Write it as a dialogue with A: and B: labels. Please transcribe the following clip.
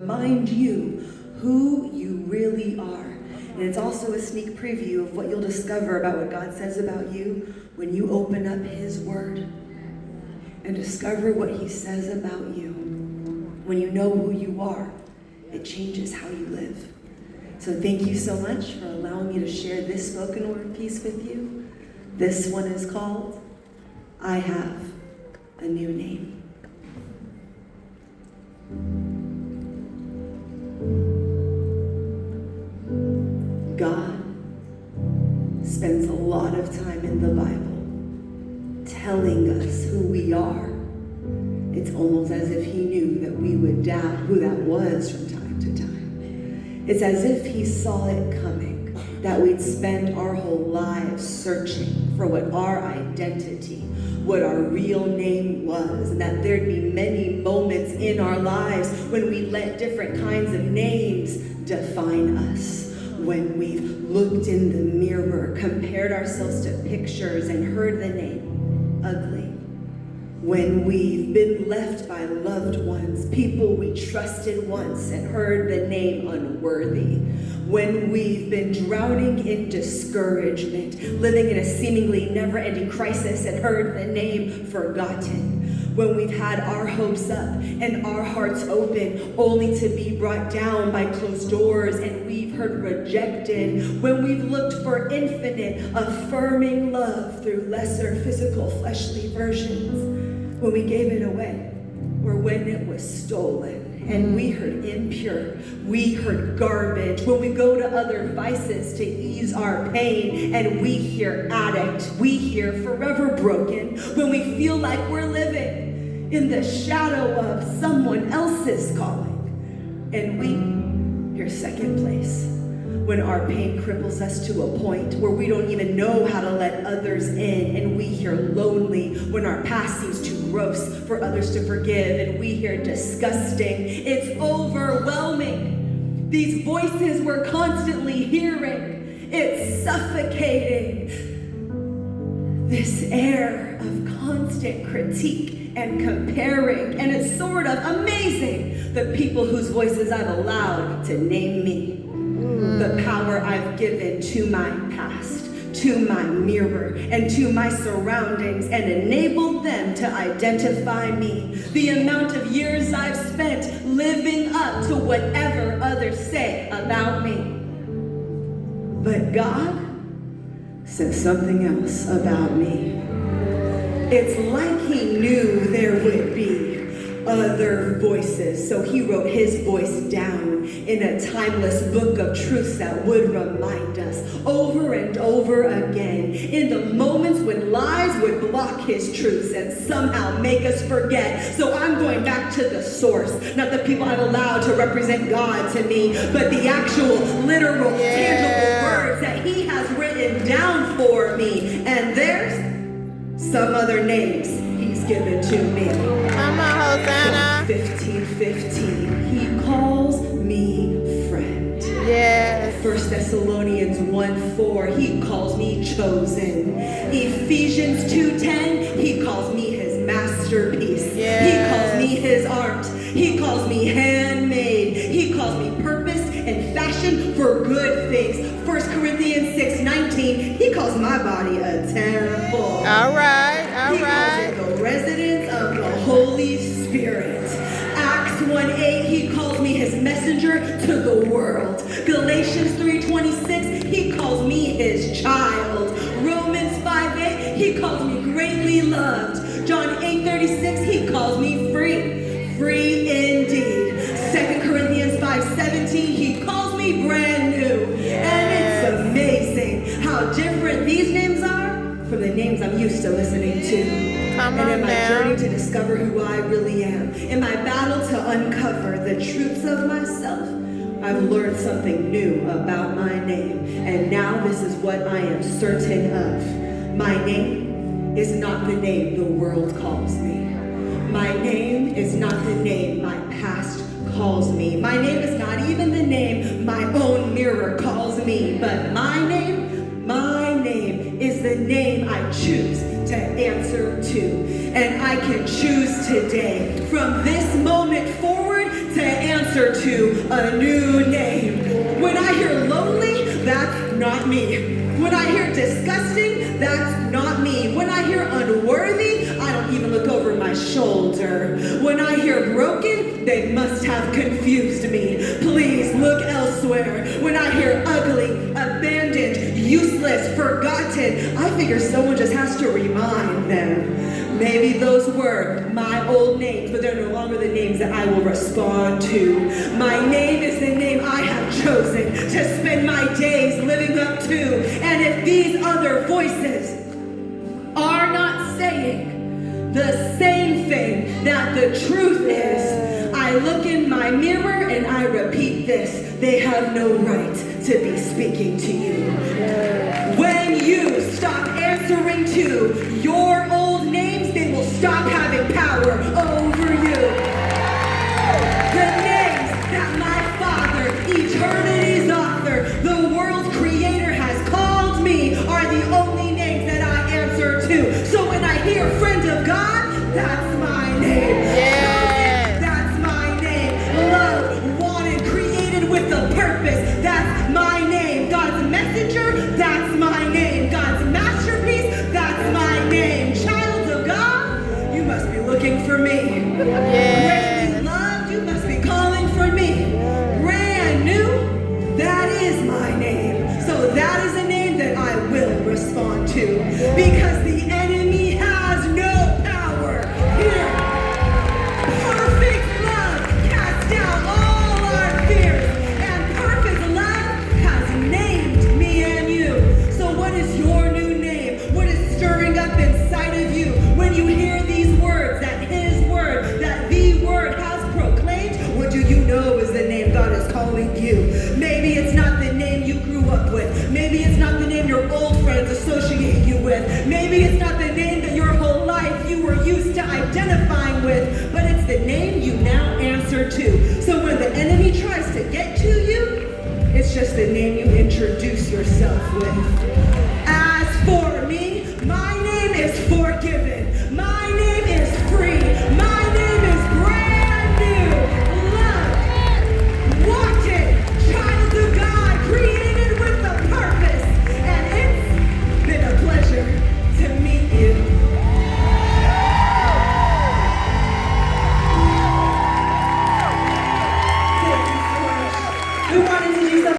A: Remind you who you really are. And it's also a sneak preview of what you'll discover about what God says about you when you open up His Word and discover what He says about you. When you know who you are, it changes how you live. So thank you so much for allowing me to share this spoken word piece with you. This one is called, I Have a New Name. God spends a lot of time in the Bible telling us who we are. It's almost as if He knew that we would doubt who that was from time to time. It's as if He saw it coming, that we'd spend our whole lives searching for what our identity, what our real name was, and that there'd be many moments in our lives when we let different kinds of names define us. When we've looked in the mirror, compared ourselves to pictures and heard the name ugly. When we've been left by loved ones, people we trusted once, and heard the name unworthy. When we've been drowning in discouragement, living in a seemingly never-ending crisis, and heard the name forgotten. When we've had our hopes up and our hearts open, only to be brought down by closed doors, and we've heard rejected. When we've looked for infinite, affirming love through lesser physical, fleshly versions. When we gave it away, or when it was stolen. And we heard impure, we heard garbage. When we go to other vices to ease our pain, and we hear addict, we hear forever broken. When we feel like we're living in the shadow of someone else's calling, and we hear second place. When our pain cripples us to a point where we don't even know how to let others in, and we hear lonely. When our past seems too gross for others to forgive, and we hear disgusting. It's overwhelming. These voices we're constantly hearing, it's suffocating. This air of constant critique and comparing, and it's sort of amazing the people whose voices I've allowed to name me. The power I've given to my past, to my mirror, and to my surroundings, and enabled them to identify me. The amount of years I've spent living up to whatever others say about me. But God says something else about me. It's like He knew there would be other voices, so He wrote His voice down in a timeless book of truths that would remind us over and over again in the moments when lies would block His truths and somehow make us forget. So I'm going back to the source, not the people I've allowed to represent God to me, but the actual, literal, tangible words that He has written down for me. And there's some other names He's given to me.
B: Come on, Hosanna.
A: 15:15. He calls me friend.
B: Yes.
A: 1 Thessalonians 1:4. He calls me chosen. Ephesians 2:10. He calls me His masterpiece.
B: Yes.
A: He calls me His art. He calls me handmade. He calls me purposed and fashioned for good things. 1 Corinthians 6:19. He calls my body a temple.
B: All right.
A: He calls it the residence of the Holy Spirit. Acts 1:8, He calls me His messenger to the world. Galatians 3:26, He calls me His child. Romans 5:8, He calls me greatly loved. John 8:36, He calls me free. Free indeed. 2 Corinthians 5:17, He calls me brand new. And it's amazing how different these names are from the names I'm used to listening to.
B: Come
A: and
B: on
A: in my
B: now.
A: journey to discover who I really am, in my battle to uncover the truths of myself, I've learned something new about my name. And now this is what I am certain of. My name is not the name the world calls me. My name is not the name my past calls me. My name is not even the name my own mirror calls me. But my name is the name I choose to answer to. And I can choose today, from this moment forward, to answer to a new name. When I hear lonely, that's not me. When I hear disgusting, that's not me. When I hear unworthy, I don't even look over my shoulder. When I hear broken, they must have confused me. Please look elsewhere. When I hear ugly, abandoned, useless, forgotten, I figure someone just has to remind them. Maybe those were my old names, but they're no longer the names that I will respond to. My name is the name I have chosen to spend my days living up to. And if these other voices are not saying the same thing that the truth is, I look in my mirror and I repeat this: they have no right to be speaking to you. When you stop answering to your old names, they will stop having power over you. The names that my Father, eternity's author, the world's creator has called me are the only names that I answer to. So when I hear friend of God, that's my name.
B: Yes.
A: That's my name. Love, wanted, created with a purpose. That's my name. God's messenger, that's my name. God's masterpiece, that's my name. Child of God, you must be looking for me.
B: Yes.
A: Greatly loved, you must be calling for me. Brand new, that is my name. So that is a name that I will respond to, because the enemy has no power here. Perfect love casts down all our fears, and perfect love has named me and you. So what is your new name? What is stirring up inside of you when you hear these words, that his word, that the word has proclaimed? What do you know is the name God is calling you? Maybe it's not the name you grew up with. Maybe it's not the name your old friends associate you with. Maybe it's not the name that your whole life you were used to identifying with, but it's the name you now answer to. So when the enemy tries to get to you, it's just the name you introduce yourself with.